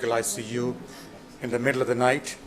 ICU in the middle of the night.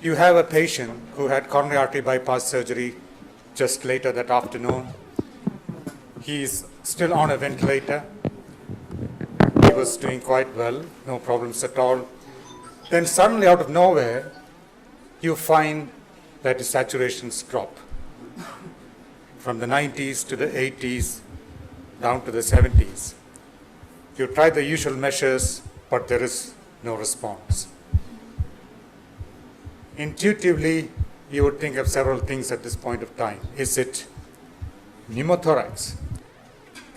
You have a patient who had coronary artery bypass surgery just later that afternoon. He's still on a ventilator. He was doing quite well, no problems at all. Then suddenly out of nowhere, you find that his saturations drop from the 90s to the 80s down to the 70s. You try the usual measures, but there is no response. Intuitively, you would think of several things at this point of time. Is it pneumothorax?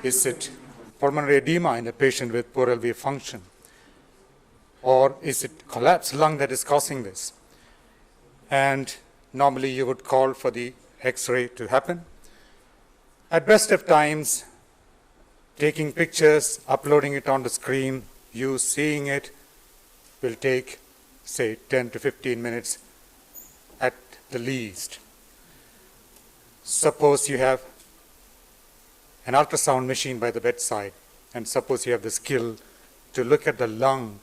Is it pulmonary edema in a patient with poor LV function? Or is it collapsed lung that is causing this? And normally you would call for the X-ray to happen. At best of times, taking pictures, uploading it on the screen, you seeing it will take, say, 10 to 15 minutes at the least. Suppose you have an ultrasound machine by the bedside, and suppose you have the skill to look at the lung.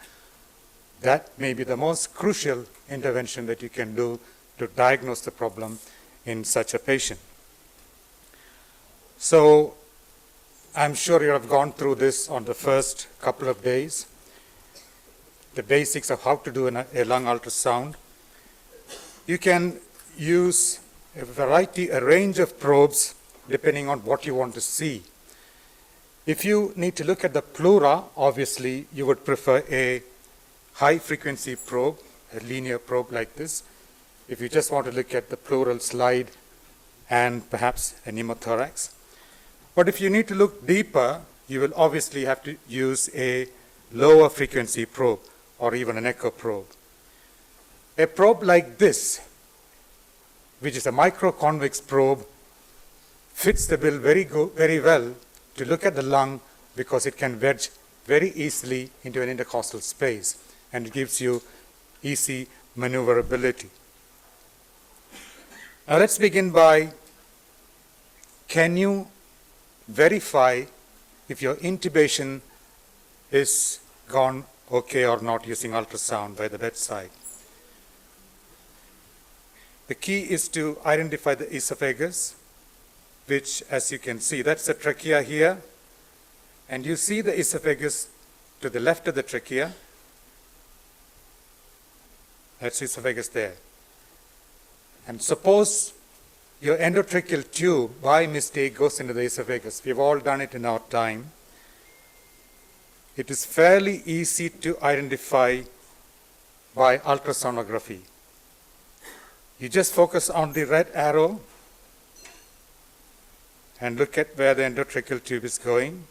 That may be the most crucial intervention that you can do to diagnose the problem in such a patient. So I'm sure you have gone through this on the first couple of days, the basics of how to do a lung ultrasound. You can use a range of probes depending on what you want to see. If you need to look at the pleura, obviously you would prefer a high-frequency probe, a linear probe like this. If you just want to look at the pleural slide and perhaps a pneumothorax. But if you need to look deeper, you will obviously have to use a lower frequency probe or even an echo probe. A probe like this, which is a microconvex probe, fits the bill very well to look at the lung because it can wedge very easily into an intercostal space, and it gives you easy maneuverability. Now let's begin by, can you verify if your intubation is gone okay or not using ultrasound by the bedside? The key is to identify the esophagus, which, as you can see, that's the trachea here, and you see the esophagus to the left of the trachea. That's esophagus there. And suppose your endotracheal tube, by mistake, goes into the esophagus. We've all done it in our time. It is fairly easy to identify by ultrasonography. You just focus on the red arrow and look at where the endotracheal tube is going.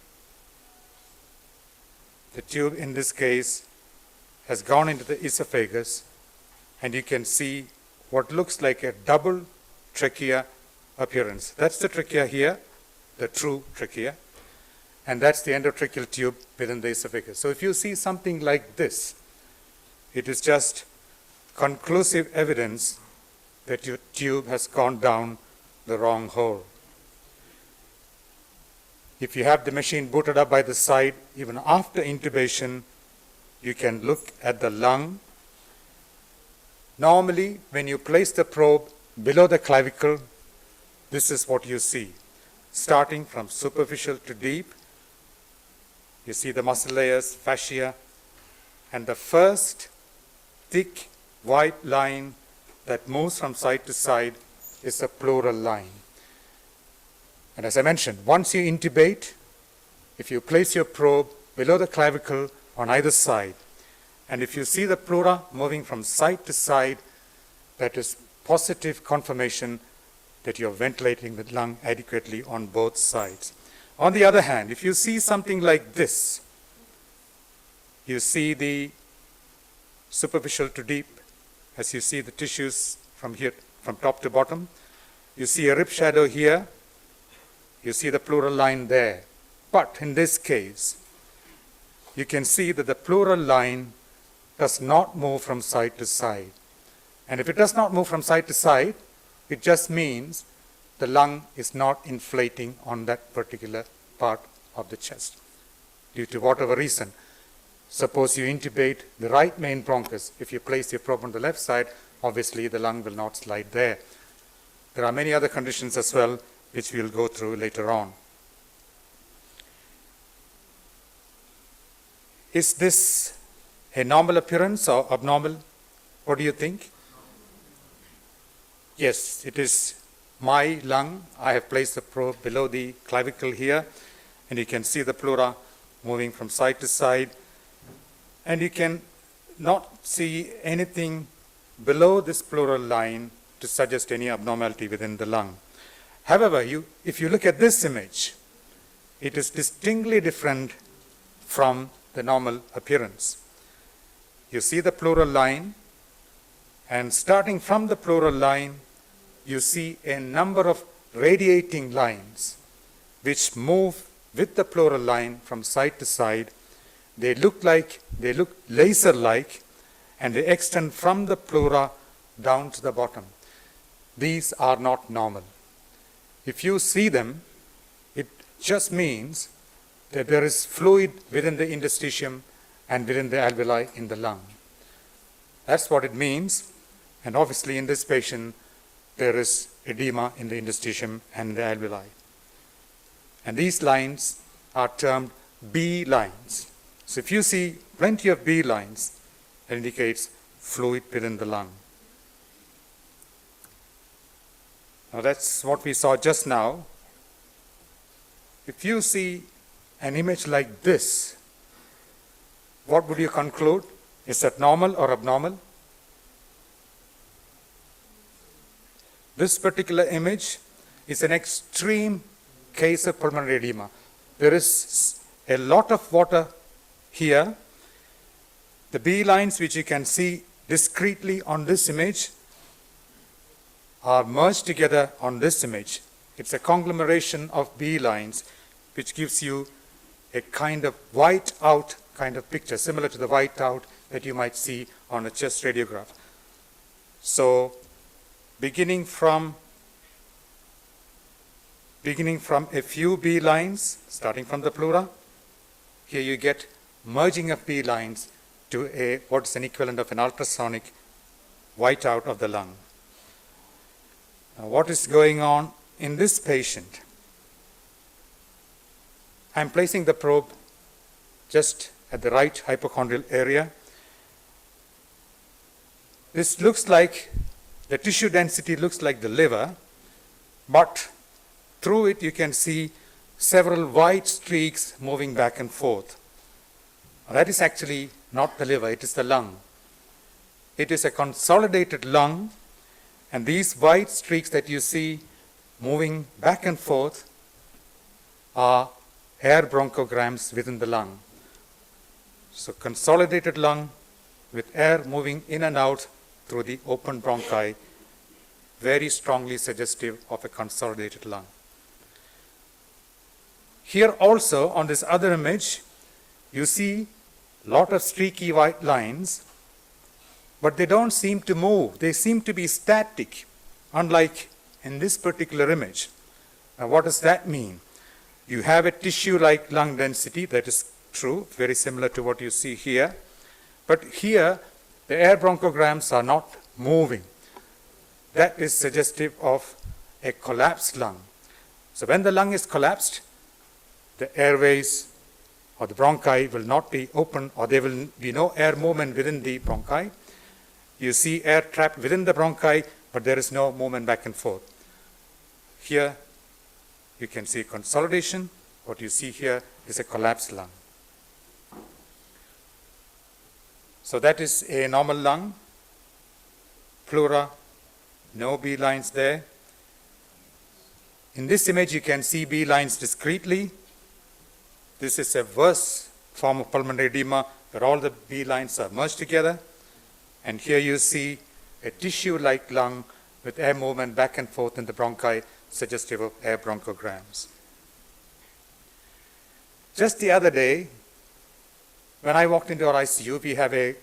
The tube, in this case, has gone into the esophagus, and you can see what looks like a double trachea appearance. That's the trachea here, the true trachea, and that's the endotracheal tube within the esophagus. So if you see something like this, it is just conclusive evidence that your tube has gone down the wrong hole. If you have the machine booted up by the side, even after intubation, you can look at the lung. Normally, when you place the probe below the clavicle, this is what you see. Starting from superficial to deep, you see the muscle layers, fascia, and the first thick white line that moves from side to side is a pleural line. And as I mentioned, once you intubate, if you place your probe below the clavicle on either side, and if you see the pleura moving from side to side, that is positive confirmation that you're ventilating the lung adequately on both sides. On the other hand, if you see something like this, you see the superficial to deep, as you see the tissues from here, from top to bottom. You see a rib shadow here. You see the pleural line there. But in this case, you can see that the pleural line does not move from side to side. And if it does not move from side to side, it just means the lung is not inflating on that particular part of the chest due to whatever reason. Suppose you intubate the right main bronchus. If you place your probe on the left side, obviously the lung will not slide there. There are many other conditions as well, which we'll go through later on. Is this a normal appearance or abnormal? What do you think? Yes, it is my lung. I have placed the probe below the clavicle here, and you can see the pleura moving from side to side. And you can not see anything below this pleural line to suggest any abnormality within the lung. However, if you look at this image, it is distinctly different from the normal appearance. You see the pleural line, and starting from the pleural line, you see a number of radiating lines which move with the pleural line from side to side. They look laser-like, and they extend from the pleura down to the bottom. These are not normal. If you see them, it just means that there is fluid within the interstitium and within the alveoli in the lung. That's what it means. And obviously in this patient, there is edema in the interstitium and the alveoli. And these lines are termed B lines. So if you see plenty of B lines, that indicates fluid within the lung. Now that's what we saw just now. If you see an image like this, what would you conclude? Is that normal or abnormal? This particular image is an extreme case of pulmonary edema. There is a lot of water here. The B lines, which you can see discretely on this image, are merged together on this image. It's a conglomeration of B lines, which gives you a kind of white out kind of picture, similar to the white out that you might see on a chest radiograph. So beginning from a few B lines, starting from the pleura, here you get merging of B lines to what's an equivalent of an ultrasonic whiteout of the lung. Now, what is going on in this patient? I'm placing the probe just at the right hypochondrial area. This looks like, the tissue density looks like the liver, but through it you can see several white streaks moving back and forth. That is actually not the liver, it is the lung. It is a consolidated lung, and these white streaks that you see moving back and forth are air bronchograms within the lung. So consolidated lung with air moving in and out through the open bronchi, very strongly suggestive of a consolidated lung. Here also on this other image, you see a lot of streaky white lines, but they don't seem to move. They seem to be static, unlike in this particular image. Now what does that mean? You have a tissue-like lung density, that is true, very similar to what you see here. But here, the air bronchograms are not moving. That is suggestive of a collapsed lung. So when the lung is collapsed, the airways or the bronchi will not be open, or there will be no air movement within the bronchi. You see air trapped within the bronchi, but there is no movement back and forth. Here, you can see consolidation. What you see here is a collapsed lung. So that is a normal lung. Pleura, no B lines there. In this image, you can see B lines discretely. This is a worse form of pulmonary edema where all the B lines are merged together. And here you see a tissue-like lung with air movement back and forth in the bronchi, suggestive of air bronchograms. Just the other day, when I walked into our ICU, we have a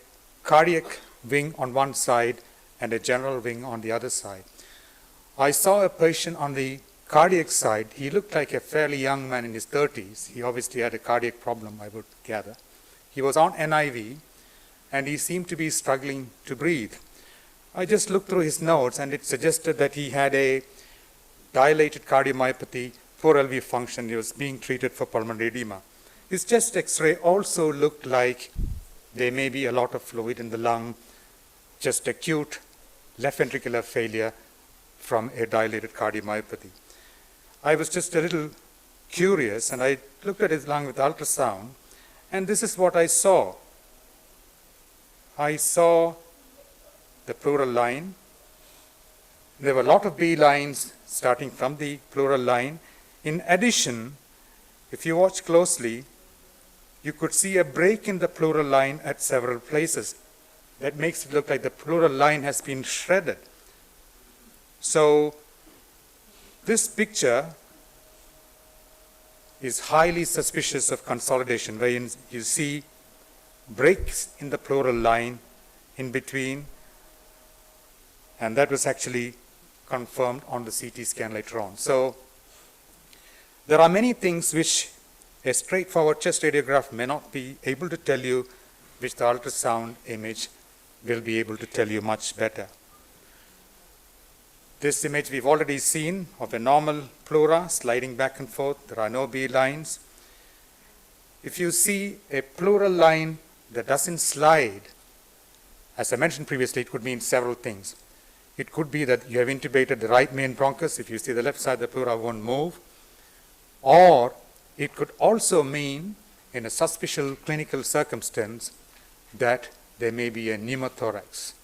cardiac wing on one side and a general wing on the other side. I saw a patient on the cardiac side. He looked like a fairly young man in his 30s. He obviously had a cardiac problem, I would gather. He was on NIV, and he seemed to be struggling to breathe. I just looked through his notes, and it suggested that he had a dilated cardiomyopathy, poor LV function. He was being treated for pulmonary edema. His chest X-ray also looked like there may be a lot of fluid in the lung, just acute left ventricular failure from a dilated cardiomyopathy. I was just a little curious, and I looked at his lung with ultrasound, and this is what I saw. I saw the pleural line. There were a lot of B lines starting from the pleural line. In addition, if you watch closely, you could see a break in the pleural line at several places. That makes it look like the pleural line has been shredded. So this picture is highly suspicious of consolidation, where you see breaks in the pleural line in between, and that was actually confirmed on the CT scan later on. So there are many things which a straightforward chest radiograph may not be able to tell you, which the ultrasound image will be able to tell you much better. This image we've already seen of a normal pleura sliding back and forth. There are no B lines. If you see a pleural line that doesn't slide, as I mentioned previously, it could mean several things. It could be that you have intubated the right main bronchus. If you see the left side, the pleura won't move. Or it could also mean, in a suspicious clinical circumstance, that there may be a pneumothorax,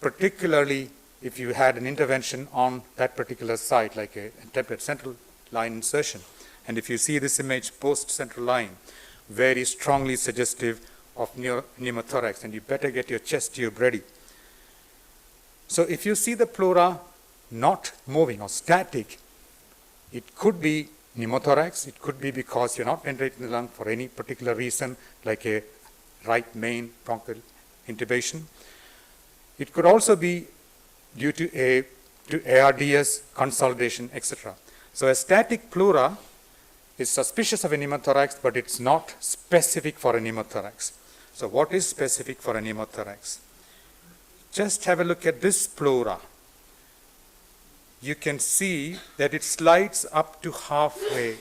particularly if you had an intervention on that particular site, like a template central line insertion. And if you see this image post-central line, very strongly suggestive of pneumothorax, and you better get your chest tube ready. So if you see the pleura not moving or static, it could be pneumothorax. It could be because you're not ventilating the lung for any particular reason, like a right main bronchial intubation. It could also be due to ARDS, consolidation, etc. So a static pleura is suspicious of a pneumothorax, but it's not specific for a pneumothorax. So what is specific for a pneumothorax? Just have a look at this pleura. You can see that it slides up to halfway,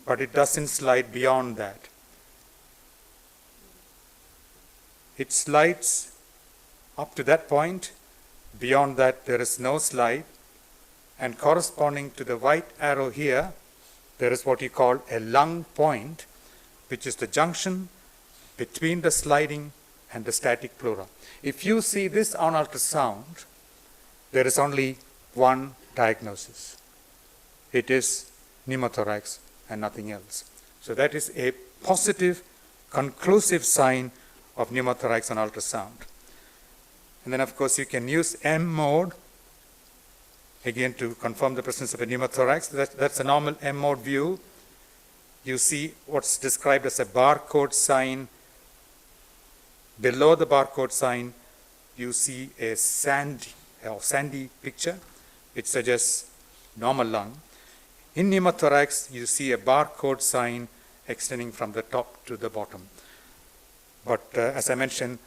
but it doesn't slide beyond that. It slides up to that point. Beyond that, there is no slide. And corresponding to the white arrow here, there is what you call a lung point, which is the junction between the sliding and the static pleura. If you see this on ultrasound, there is only one diagnosis. It is pneumothorax and nothing else. So that is a positive, conclusive sign of pneumothorax on ultrasound. And then, of course, you can use M mode, again, to confirm the presence of a pneumothorax. That's a normal M mode view. You see what's described as a barcode sign. Below the barcode sign, you see a sandy picture, which suggests normal lung. In pneumothorax, you see a barcode sign extending from the top to the bottom. But as I mentioned,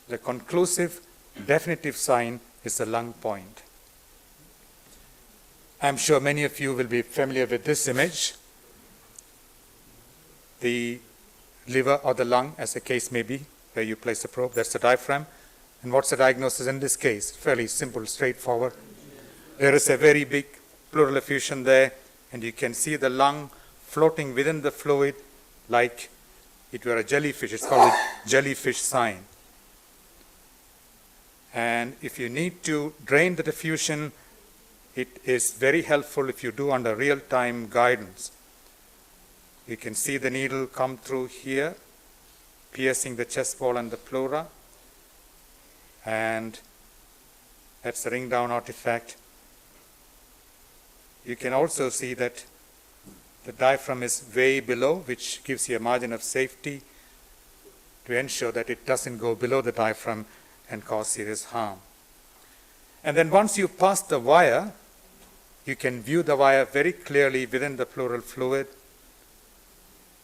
the conclusive, definitive sign is the lung point. I'm sure many of you will be familiar with this image. The liver or the lung, as the case may be, where you place the probe, that's the diaphragm. And what's the diagnosis in this case? Fairly simple, straightforward. There is a very big pleural effusion there, and you can see the lung floating within the fluid like it were a jellyfish. It's called a jellyfish sign. And if you need to drain the diffusion, it is very helpful if you do under real-time guidance. You can see the needle come through here, piercing the chest wall and the pleura. And that's the ring down artifact. You can also see that the diaphragm is way below, which gives you a margin of safety to ensure that it doesn't go below the diaphragm and cause serious harm. And then once you pass the wire, you can view the wire very clearly within the pleural fluid.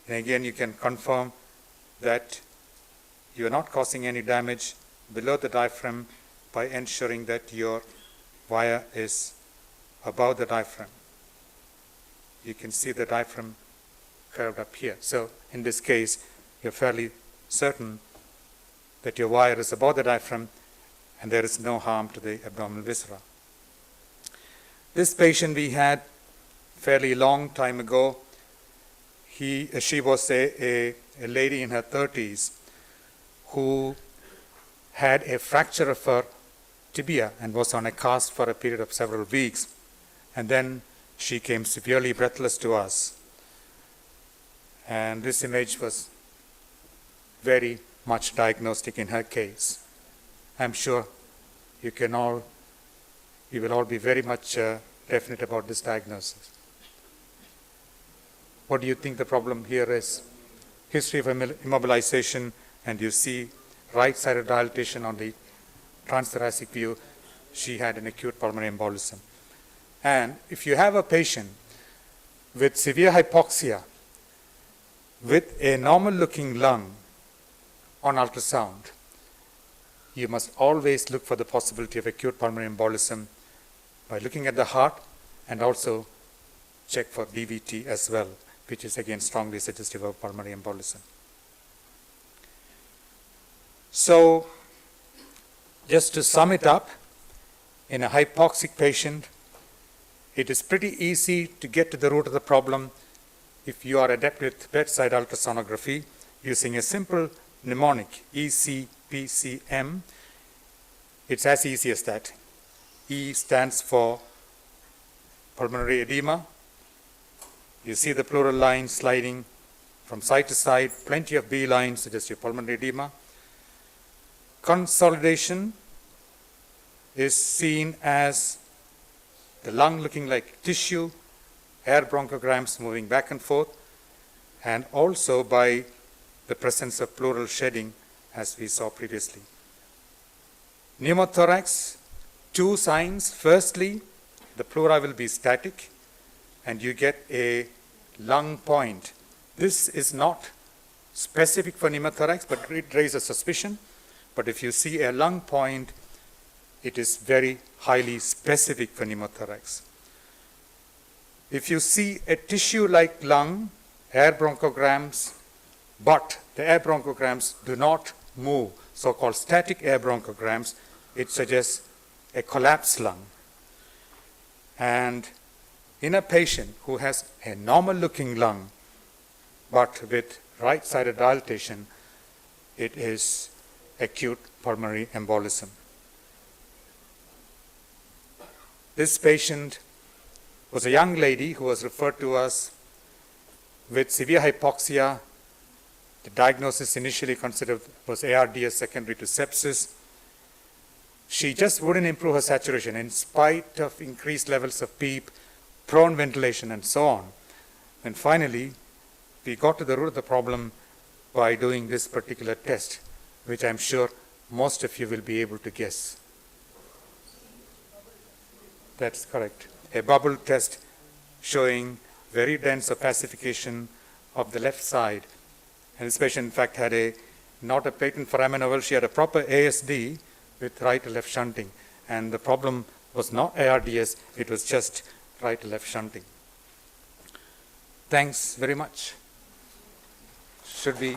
And again, you can confirm that you are not causing any damage below the diaphragm by ensuring that your wire is above the diaphragm. You can see the diaphragm curved up here. So in this case, you're fairly certain that your wire is above the diaphragm and there is no harm to the abdominal viscera. This patient we had fairly long time ago. She was a lady in her 30s who had a fracture of her tibia and was on a cast for a period of several weeks. And then she came severely breathless to us. And this image was very much diagnostic in her case. I'm sure you will all be very much definite about this diagnosis. What do you think the problem here is? History of immobilization, and you see right-sided dilatation on the transthoracic view. She had an acute pulmonary embolism. And if you have a patient with severe hypoxia, with a normal-looking lung on ultrasound, you must always look for the possibility of acute pulmonary embolism by looking at the heart and also check for DVT as well, which is again strongly suggestive of pulmonary embolism. So, just to sum it up, in a hypoxic patient, it is pretty easy to get to the root of the problem if you are adept with bedside ultrasonography using a simple mnemonic, ECPCM. It's as easy as that. E stands for pulmonary edema. You see the pleural line sliding from side to side, plenty of B lines suggest your pulmonary edema. Consolidation is seen as the lung looking like tissue, air bronchograms moving back and forth, and also by the presence of pleural shedding as we saw previously. Pneumothorax, two signs. Firstly, the pleura will be static and you get a lung point. This is not specific for pneumothorax, but it raises suspicion. But if you see a lung point, it is very highly specific for pneumothorax. If you see a tissue-like lung, air bronchograms, but the air bronchograms do not move, so-called static air bronchograms, it suggests a collapsed lung. And in a patient who has a normal-looking lung, but with right-sided dilatation, it is acute pulmonary embolism. This patient was a young lady who was referred to us with severe hypoxia. The diagnosis initially considered was ARDS secondary to sepsis. She just wouldn't improve her saturation in spite of increased levels of PEEP, prone ventilation, and so on. And finally, we got to the root of the problem by doing this particular test, which I'm sure most of you will be able to guess. That's correct. A bubble test showing very dense opacification of the left side. And this patient, in fact, had not a patent foramen oval, she had a proper ASD with right to left shunting. And the problem was not ARDS, it was just right to left shunting. Thanks very much. Should we